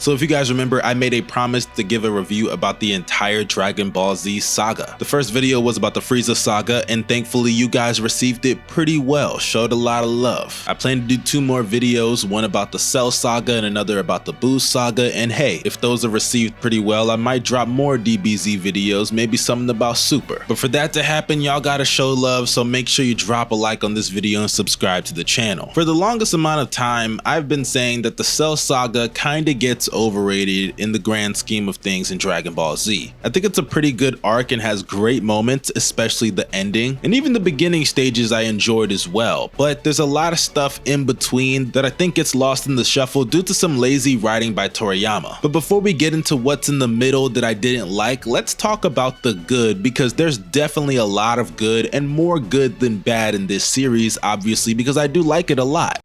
So if you guys remember, I made a promise to give a review about the entire Dragon Ball Z saga. The first video was about the Frieza saga, and thankfully you guys received it pretty well, showed a lot of love. I plan to do 2 more videos, one about the Cell saga and another about the Buu saga, and hey, if those are received pretty well, I might drop more DBZ videos, maybe something about Super. But for that to happen, y'all gotta show love, so make sure you drop a like on this video and subscribe to the channel. For the longest amount of time, I've been saying that the Cell saga kinda gets overrated in the grand scheme of things in Dragon Ball Z. I think it's a pretty good arc and has great moments, especially the ending, and even the beginning stages I enjoyed as well, but there's a lot of stuff in between that I think gets lost in the shuffle due to some lazy writing by Toriyama. But before we get into what's in the middle that I didn't like, let's talk about the good, because there's definitely a lot of good and more good than bad in this series, obviously, because I do like it a lot.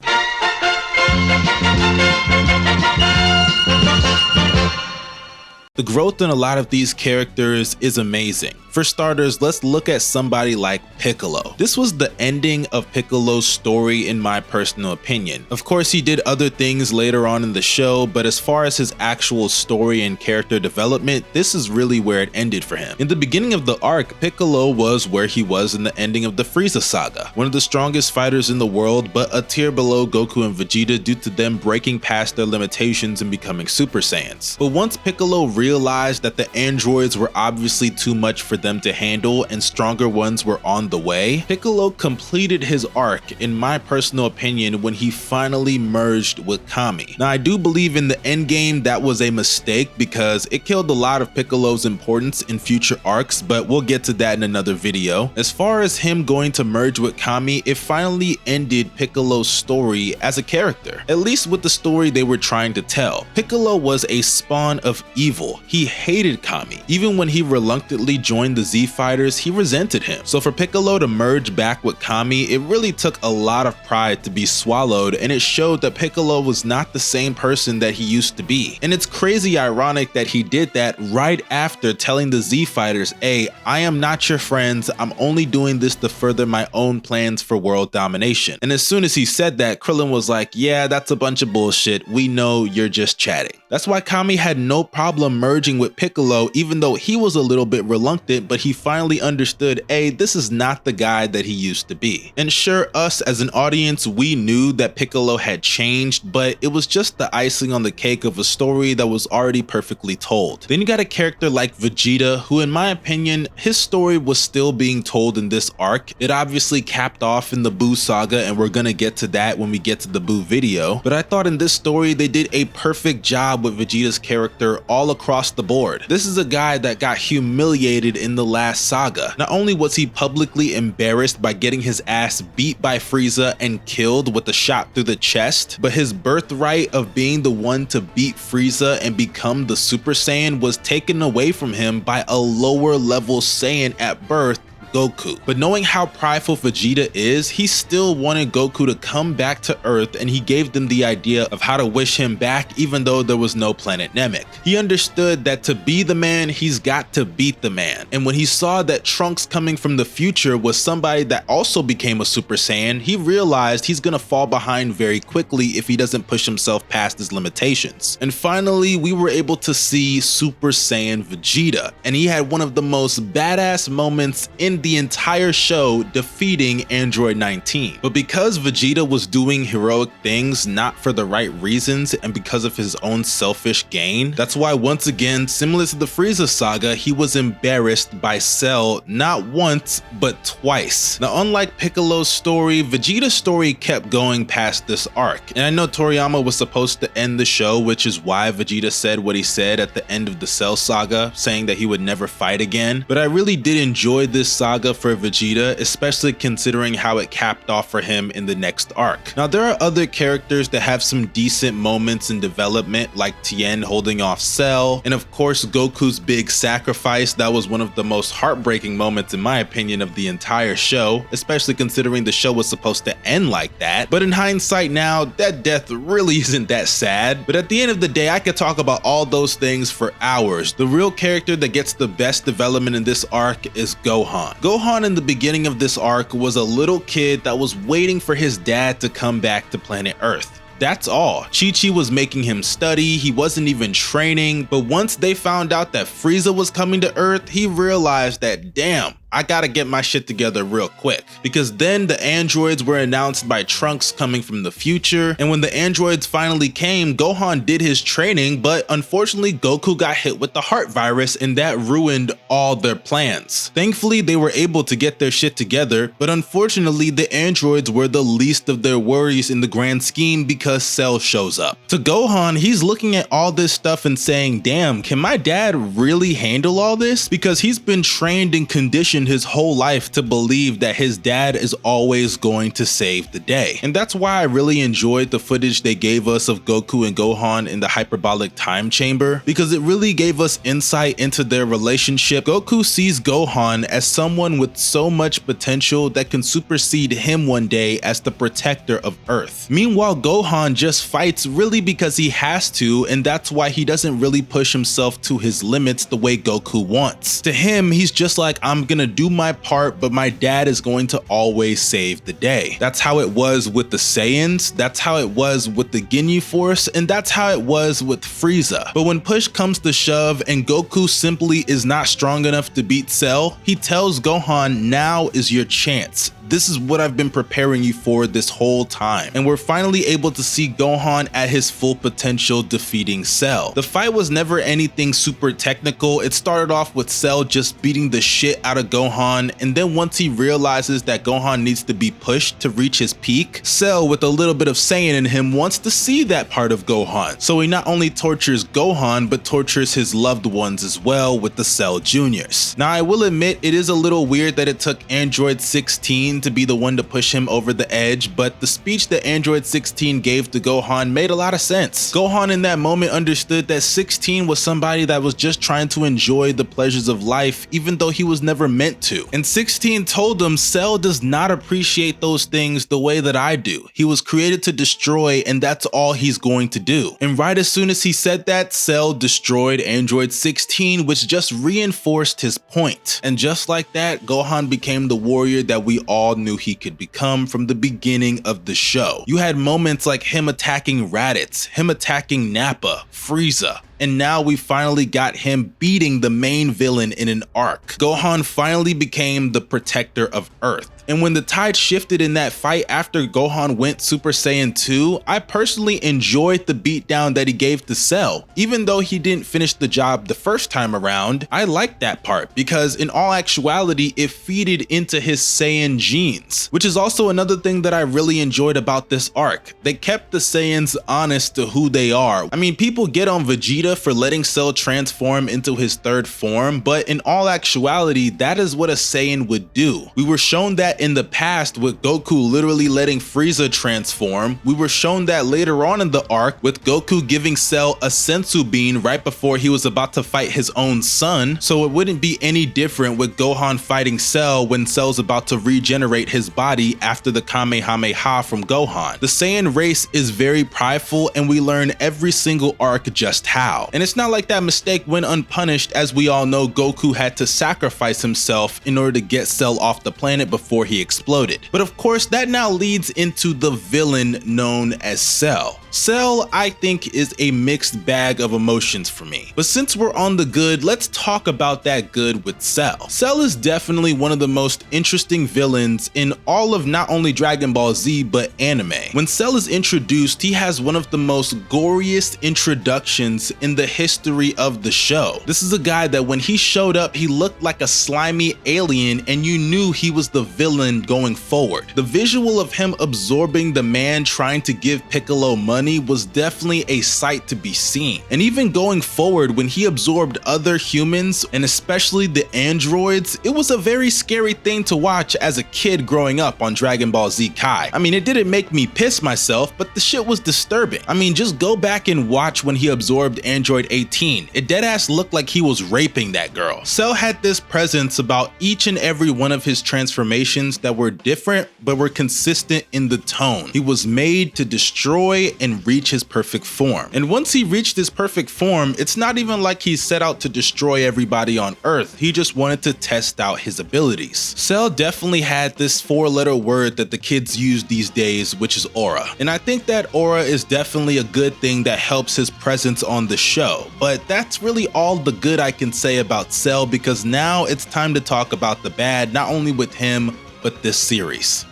The growth in a lot of these characters is amazing. For starters, let's look at somebody like Piccolo. This was the ending of Piccolo's story in my personal opinion. Of course, he did other things later on in the show, but as far as his actual story and character development, this is really where it ended for him. In the beginning of the arc, Piccolo was where he was in the ending of the Frieza saga. One of the strongest fighters in the world, but a tier below Goku and Vegeta due to them breaking past their limitations and becoming Super Saiyans. But once Piccolo realized that the androids were obviously too much for them to handle and stronger ones were on the way, Piccolo completed his arc, in my personal opinion, when he finally merged with Kami. Now, I do believe in the endgame that was a mistake because it killed a lot of Piccolo's importance in future arcs, but we'll get to that in another video. As far as him going to merge with Kami, it finally ended Piccolo's story as a character, at least with the story they were trying to tell. Piccolo was a spawn of evil. He hated Kami. Even when he reluctantly joined the Z Fighters, he resented him. So for Piccolo to merge back with Kami, it really took a lot of pride to be swallowed, and it showed that Piccolo was not the same person that he used to be. And it's crazy ironic that he did that right after telling the Z Fighters, hey, I am not your friends, I'm only doing this to further my own plans for world domination. And as soon as he said that, Krillin was like, yeah, that's a bunch of bullshit, we know you're just chatting. That's why Kami had no problem merging with Piccolo, even though he was a little bit reluctant, but he finally understood, hey, this is not the guy that he used to be. And sure, us as an audience, we knew that Piccolo had changed, but it was just the icing on the cake of a story that was already perfectly told. Then you got a character like Vegeta, who in my opinion, his story was still being told in this arc. It obviously capped off in the Buu saga, and we're gonna get to that when we get to the Buu video, but I thought in this story they did a perfect job with Vegeta's character all across the board. This is a guy that got humiliated in the last saga. Not only was he publicly embarrassed by getting his ass beat by Frieza and killed with a shot through the chest, but his birthright of being the one to beat Frieza and become the Super Saiyan was taken away from him by a lower level Saiyan at birth, Goku. But knowing how prideful Vegeta is, he still wanted Goku to come back to Earth, and he gave them the idea of how to wish him back even though there was no planet Namek. He understood that to be the man, he's got to beat the man. And when he saw that Trunks coming from the future was somebody that also became a Super Saiyan, he realized he's gonna fall behind very quickly if he doesn't push himself past his limitations. And finally, we were able to see Super Saiyan Vegeta, and he had one of the most badass moments in the entire show, defeating Android 19. But because Vegeta was doing heroic things not for the right reasons and because of his own selfish gain, that's why once again, similar to the Frieza saga, he was embarrassed by Cell not once but twice. Now, unlike Piccolo's story, Vegeta's story kept going past this arc. And I know Toriyama was supposed to end the show, which is why Vegeta said what he said at the end of the Cell saga, saying that he would never fight again. But I really did enjoy this saga for Vegeta, especially considering how it capped off for him in the next arc. Now, there are other characters that have some decent moments in development, like Tien holding off Cell, and of course Goku's big sacrifice. That was one of the most heartbreaking moments in my opinion of the entire show, especially considering the show was supposed to end like that. But in hindsight now, that death really isn't that sad. But at the end of the day, I could talk about all those things for hours. The real character that gets the best development in this arc is Gohan. Gohan in the beginning of this arc was a little kid that was waiting for his dad to come back to planet Earth. That's all. Chi-Chi was making him study, he wasn't even training, but once they found out that Frieza was coming to Earth, he realized that, damn, I gotta get my shit together real quick. Because then the androids were announced by Trunks coming from the future, and when the androids finally came, Gohan did his training, but unfortunately Goku got hit with the heart virus and that ruined all their plans. Thankfully they were able to get their shit together, but unfortunately the androids were the least of their worries in the grand scheme because Cell shows up. To Gohan, he's looking at all this stuff and saying, damn, can my dad really handle all this? Because he's been trained and conditioned his whole life to believe that his dad is always going to save the day. And that's why I really enjoyed the footage they gave us of Goku and Gohan in the hyperbolic time chamber, because it really gave us insight into their relationship. Goku sees Gohan as someone with so much potential that can supersede him one day as the protector of Earth. Meanwhile, Gohan just fights really because he has to, and that's why he doesn't really push himself to his limits the way Goku wants. To him, he's just like, I'm gonna do my part, but my dad is going to always save the day. That's how it was with the Saiyans, that's how it was with the Ginyu Force, and that's how it was with Frieza. But when push comes to shove and Goku simply is not strong enough to beat Cell, he tells Gohan, now is your chance. This is what I've been preparing you for this whole time. And we're finally able to see Gohan at his full potential defeating Cell. The fight was never anything super technical. It started off with Cell just beating the shit out of Gohan, and then once he realizes that Gohan needs to be pushed to reach his peak, Cell, with a little bit of Saiyan in him, wants to see that part of Gohan. So he not only tortures Gohan, but tortures his loved ones as well with the Cell Juniors. Now I will admit it is a little weird that it took Android 16 to be the one to push him over the edge, but the speech that Android 16 gave to Gohan made a lot of sense. Gohan in that moment understood that 16 was somebody that was just trying to enjoy the pleasures of life even though he was never meant to. And 16 told him, Cell does not appreciate those things the way that I do. He was created to destroy, and that's all he's going to do. And right as soon as he said that, Cell destroyed Android 16, which just reinforced his point. And just like that, Gohan became the warrior that we all knew he could become from the beginning of the show. You had moments like him attacking Raditz, him attacking Nappa, Frieza, and now we finally got him beating the main villain in an arc. Gohan finally became the protector of Earth. And when the tide shifted in that fight after Gohan went Super Saiyan 2, I personally enjoyed the beatdown that he gave to Cell. Even though he didn't finish the job the first time around, I liked that part because in all actuality, it feeded into his Saiyan genes, which is also another thing that I really enjoyed about this arc. They kept the Saiyans honest to who they are. I mean, people get on Vegeta for letting Cell transform into his third form, but in all actuality, that is what a Saiyan would do. We were shown that in the past with Goku literally letting Frieza transform. We were shown that later on in the arc with Goku giving Cell a sensu bean right before he was about to fight his own son, so it wouldn't be any different with Gohan fighting Cell when Cell's about to regenerate his body after the Kamehameha from Gohan. The Saiyan race is very prideful, and we learn every single arc just how. And it's not like that mistake went unpunished, as we all know Goku had to sacrifice himself in order to get Cell off the planet before he exploded. But of course, that now leads into the villain known as Cell. Cell, I think, is a mixed bag of emotions for me. But since we're on the good, let's talk about that good with Cell. Cell is definitely one of the most interesting villains in all of not only Dragon Ball Z, but anime. When Cell is introduced, he has one of the most goriest introductions in the history of the show. This is a guy that when he showed up, he looked like a slimy alien, and you knew he was the villain going forward. The visual of him absorbing the man trying to give Piccolo money was definitely a sight to be seen. And even going forward, when he absorbed other humans, and especially the androids, it was a very scary thing to watch as a kid growing up on Dragon Ball Z Kai. I mean, it didn't make me piss myself, but the shit was disturbing. I mean, just go back and watch when he absorbed Android 18. It deadass looked like he was raping that girl. Cell had this presence about each and every one of his transformations that were different but were consistent in the tone. He was made to destroy and reach his perfect form. And once he reached his perfect form, it's not even like he set out to destroy everybody on Earth. He just wanted to test out his abilities. Cell definitely had this 4-letter word that the kids use these days, which is aura. And I think that aura is definitely a good thing that helps his presence on the show. But that's really all the good I can say about Cell, because now it's time to talk about the bad, not only with him, but this series.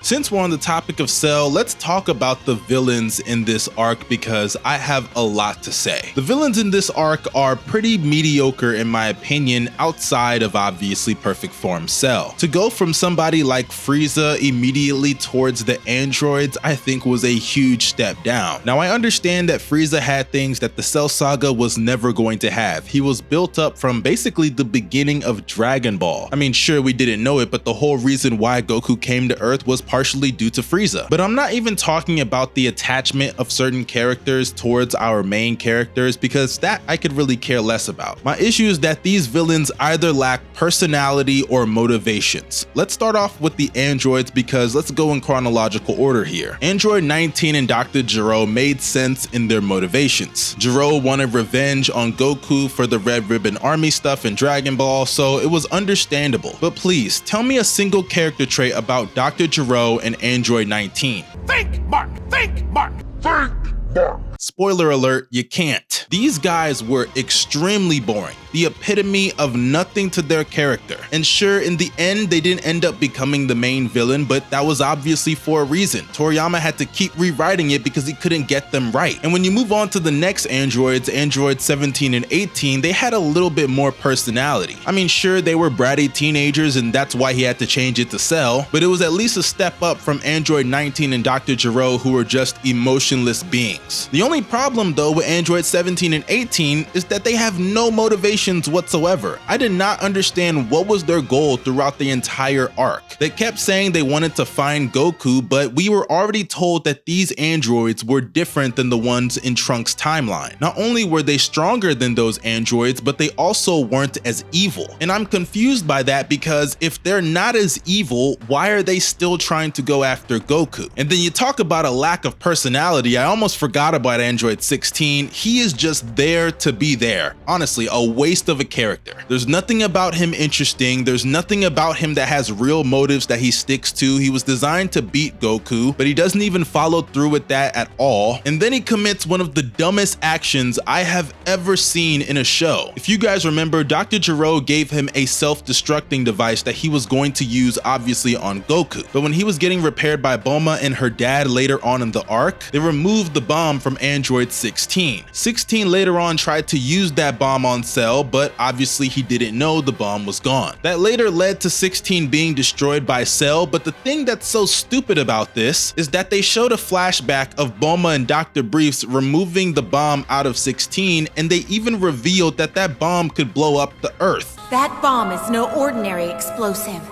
Since we're on the topic of Cell, let's talk about the villains in this arc, because I have a lot to say. The villains in this arc are pretty mediocre in my opinion, outside of obviously perfect form Cell. To go from somebody like Frieza immediately towards the androids, I think was a huge step down. Now I understand that Frieza had things that the Cell Saga was never going to have. He was built up from basically the beginning of Dragon Ball. I mean, sure, we didn't know it, but the whole reason why Goku came to Earth was partially due to Frieza. But I'm not even talking about the attachment of certain characters towards our main characters, because that I could really care less about. My issue is that these villains either lack personality or motivations. Let's start off with the androids, because let's go in chronological order here. Android 19 and Dr. Gero made sense in their motivations. Gero wanted revenge on Goku for the Red Ribbon Army stuff in Dragon Ball, so it was understandable. But please, tell me a single character trait about Dr. Gero and Android 19. Think, Mark! Think, Mark! Think, Mark! Spoiler alert, you can't. These guys were extremely boring, the epitome of nothing to their character. And sure, in the end, they didn't end up becoming the main villain, but that was obviously for a reason. Toriyama had to keep rewriting it because he couldn't get them right. And when you move on to the next androids, Android 17 and 18, they had a little bit more personality. I mean, sure, they were bratty teenagers and that's why he had to change it to Cell, but it was at least a step up from Android 19 and Dr. Gero, who were just emotionless beings. The only problem though with Android 17 and 18 is that they have no motivations whatsoever. I did not understand what was their goal throughout the entire arc. They kept saying they wanted to find Goku, but we were already told that these androids were different than the ones in Trunks' timeline. Not only were they stronger than those androids, but they also weren't as evil. And I'm confused by that, because if they're not as evil, why are they still trying to go after Goku? And then you talk about a lack of personality, I almost forgot about Android 16. He is just there to be there. Honestly, a waste of a character. There's nothing about him interesting. There's nothing about him that has real motives that he sticks to. He was designed to beat Goku, but he doesn't even follow through with that at all. And then he commits one of the dumbest actions I have ever seen in a show. If you guys remember, Dr. Gero gave him a self-destructing device that he was going to use obviously on Goku. But when he was getting repaired by Bulma and her dad later on in the arc, they removed the bomb from Android 16. 16 later on tried to use that bomb on Cell, but obviously he didn't know the bomb was gone. That later led to 16 being destroyed by Cell, but the thing that's so stupid about this is that they showed a flashback of Bulma and Dr. Briefs removing the bomb out of 16, and they even revealed that that bomb could blow up the Earth. That bomb is no ordinary explosive.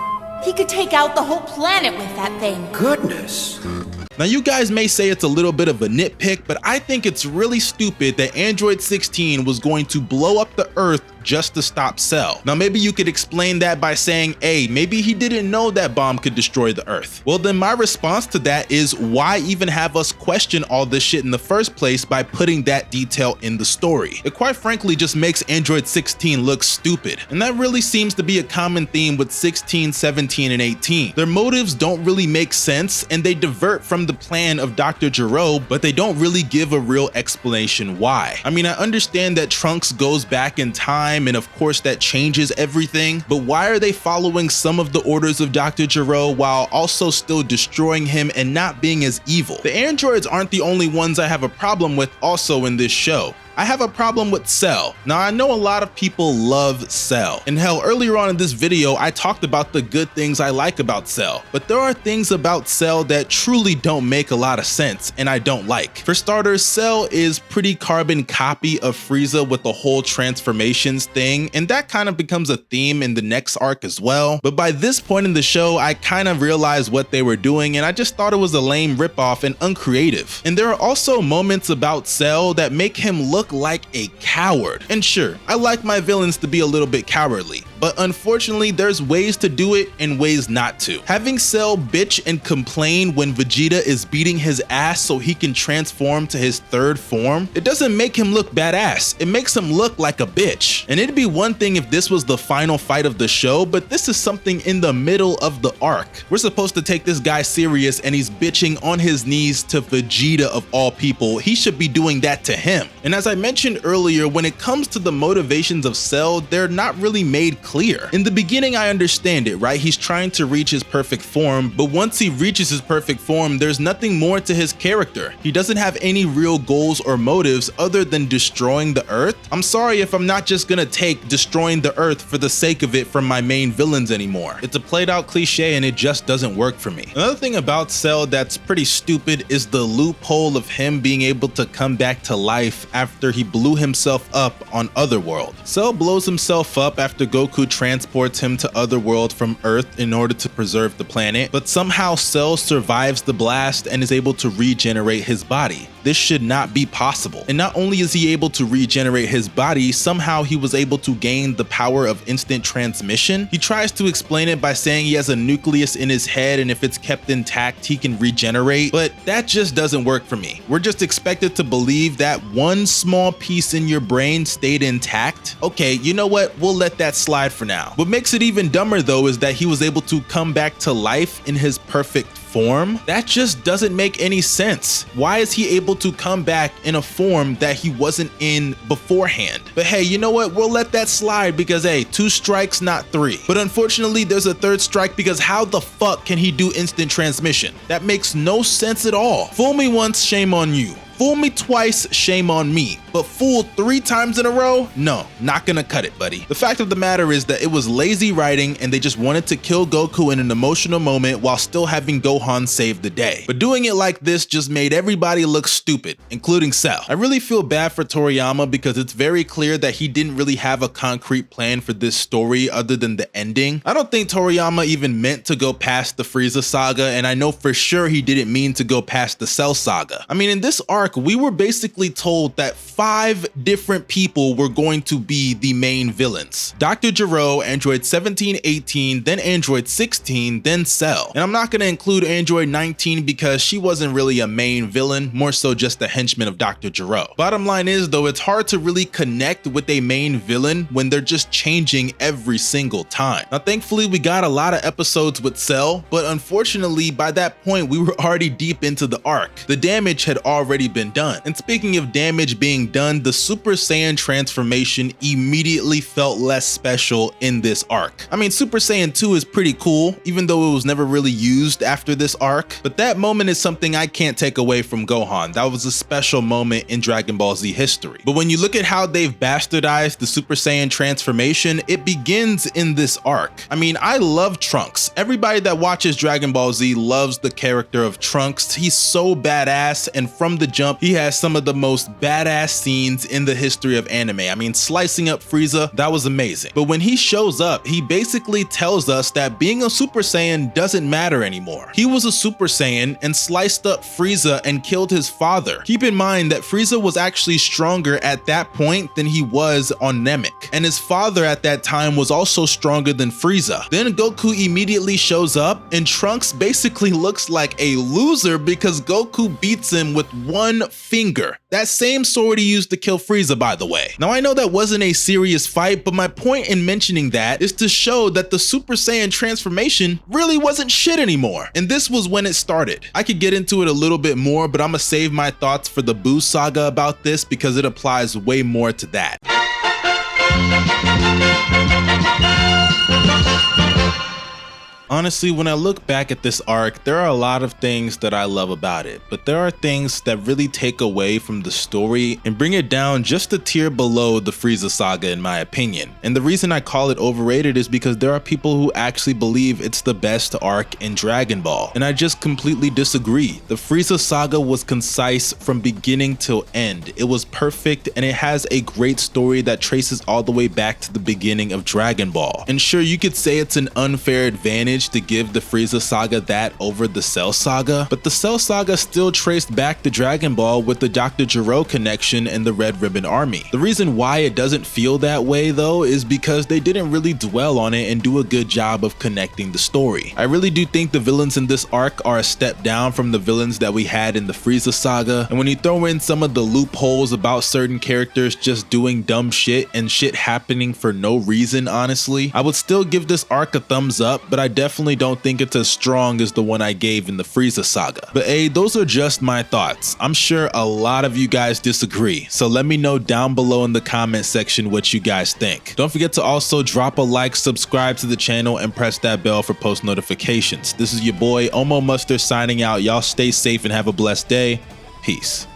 He could take out the whole planet with that thing. Goodness. Now you guys may say it's a little bit of a nitpick, but I think it's really stupid that Android 16 was going to blow up the Earth just to stop Cell. Now maybe you could explain that by saying, hey, maybe he didn't know that bomb could destroy the Earth. Well, then my response to that is, why even have us question all this shit in the first place by putting that detail in the story? It quite frankly just makes Android 16 look stupid. And that really seems to be a common theme with 16, 17, and 18. Their motives don't really make sense, and they divert from the plan of Dr. Gero, but they don't really give a real explanation why. I mean, I understand that Trunks goes back in time, and of course that changes everything, but why are they following some of the orders of Dr. Gero while also still destroying him and not being as evil? The androids aren't the only ones I have a problem with also in this show. I have a problem with Cell. Now I know a lot of people love Cell, and hell, earlier on in this video I talked about the good things I like about Cell, but there are things about Cell that truly don't make a lot of sense and I don't like. For starters, Cell is pretty carbon copy of Frieza with the whole transformations thing, and that kind of becomes a theme in the next arc as well. But by this point in the show, I kind of realized what they were doing, and I just thought it was a lame ripoff and uncreative. And there are also moments about Cell that make him look like a coward. And sure, I like my villains to be a little bit cowardly, but unfortunately there's ways to do it and ways not to. Having Cell bitch and complain when Vegeta is beating his ass so he can transform to his third form, it doesn't make him look badass, it makes him look like a bitch. And it'd be one thing if this was the final fight of the show, but this is something in the middle of the arc. We're supposed to take this guy serious and he's bitching on his knees to Vegeta of all people. He should be doing that to him. And as I mentioned earlier, when it comes to the motivations of Cell, they're not really made clear. In the beginning, I understand it, right? He's trying to reach his perfect form, but once he reaches his perfect form, there's nothing more to his character. He doesn't have any real goals or motives other than destroying the Earth. I'm sorry if I'm not just gonna take destroying the Earth for the sake of it from my main villains anymore. It's a played out cliche and it just doesn't work for me. Another thing about Cell that's pretty stupid is the loophole of him being able to come back to life after he blew himself up on Otherworld. Cell blows himself up after Goku transports him to Otherworld from Earth in order to preserve the planet, but somehow Cell survives the blast and is able to regenerate his body. This should not be possible. And not only is he able to regenerate his body, somehow he was able to gain the power of instant transmission. He tries to explain it by saying he has a nucleus in his head and if it's kept intact, he can regenerate, but that just doesn't work for me. We're just expected to believe that one small piece in your brain stayed intact. Okay, you know what? We'll let that slide for now. What makes it even dumber though is that he was able to come back to life in his perfect form. That just doesn't make any sense. Why is he able to come back in a form that he wasn't in beforehand? But hey, you know what? We'll let that slide because hey, 2 strikes, not 3. But unfortunately, there's a 3rd strike because how the fuck can he do instant transmission? That makes no sense at all. Fool me once, shame on you. Fool me twice, shame on me. But fool 3 times in a row? No, not gonna cut it, buddy. The fact of the matter is that it was lazy writing and they just wanted to kill Goku in an emotional moment while still having Gohan save the day. But doing it like this just made everybody look stupid, including Cell. I really feel bad for Toriyama because it's very clear that he didn't really have a concrete plan for this story other than the ending. I don't think Toriyama even meant to go past the Frieza saga, and I know for sure he didn't mean to go past the Cell saga. I mean, in this arc, we were basically told that 5 different people were going to be the main villains. Dr. Gero, Android 1718, then Android 16, then Cell. And I'm not going to include Android 19 because she wasn't really a main villain, more so just a henchman of Dr. Gero. Bottom line is though, it's hard to really connect with a main villain when they're just changing every single time. Now thankfully we got a lot of episodes with Cell, but unfortunately by that point we were already deep into the arc. The damage had already been done. And speaking of damage being done, the Super Saiyan transformation immediately felt less special in this arc. I mean, Super Saiyan 2 is pretty cool, even though it was never really used after this arc, but that moment is something I can't take away from Gohan. That was a special moment in Dragon Ball Z history. But when you look at how they've bastardized the Super Saiyan transformation, it begins in this arc. I mean, I love Trunks. Everybody that watches Dragon Ball Z loves the character of Trunks. He's so badass, and from the jump, he has some of the most badass scenes in the history of anime. I mean, slicing up Frieza, that was amazing. But when he shows up, he basically tells us that being a Super Saiyan doesn't matter anymore. He was a Super Saiyan and sliced up Frieza and killed his father. Keep in mind that Frieza was actually stronger at that point than he was on Namek, and his father at that time was also stronger than Frieza. Then Goku immediately shows up and Trunks basically looks like a loser because Goku beats him with one finger. That same sword he used to kill Frieza, by the way. Now I know that wasn't a serious fight, but my point in mentioning that is to show that the Super Saiyan transformation really wasn't shit anymore. And this was when it started. I could get into it a little bit more, but I'm gonna save my thoughts for the Buu saga about this because it applies way more to that. Honestly, when I look back at this arc, there are a lot of things that I love about it, but there are things that really take away from the story and bring it down just a tier below the Frieza saga in my opinion. And the reason I call it overrated is because there are people who actually believe it's the best arc in Dragon Ball, and I just completely disagree. The Frieza saga was concise from beginning till end. It was perfect, and it has a great story that traces all the way back to the beginning of Dragon Ball. And sure, you could say it's an unfair advantage to give the Frieza saga that over the Cell saga, but the Cell saga still traced back to Dragon Ball with the Dr. Gero connection and the Red Ribbon Army. The reason why it doesn't feel that way though is because they didn't really dwell on it and do a good job of connecting the story. I really do think the villains in this arc are a step down from the villains that we had in the Frieza saga, and when you throw in some of the loopholes about certain characters just doing dumb shit and shit happening for no reason, honestly, I would still give this arc a thumbs up, but I definitely don't think it's as strong as the one I gave in the Frieza saga. But hey, those are just my thoughts. I'm sure a lot of you guys disagree, so let me know down below in the comment section what you guys think. Don't forget to also drop a like, subscribe to the channel, and press that bell for post notifications. This is your boy Omo Mustard signing out. Y'all stay safe and have a blessed day. Peace.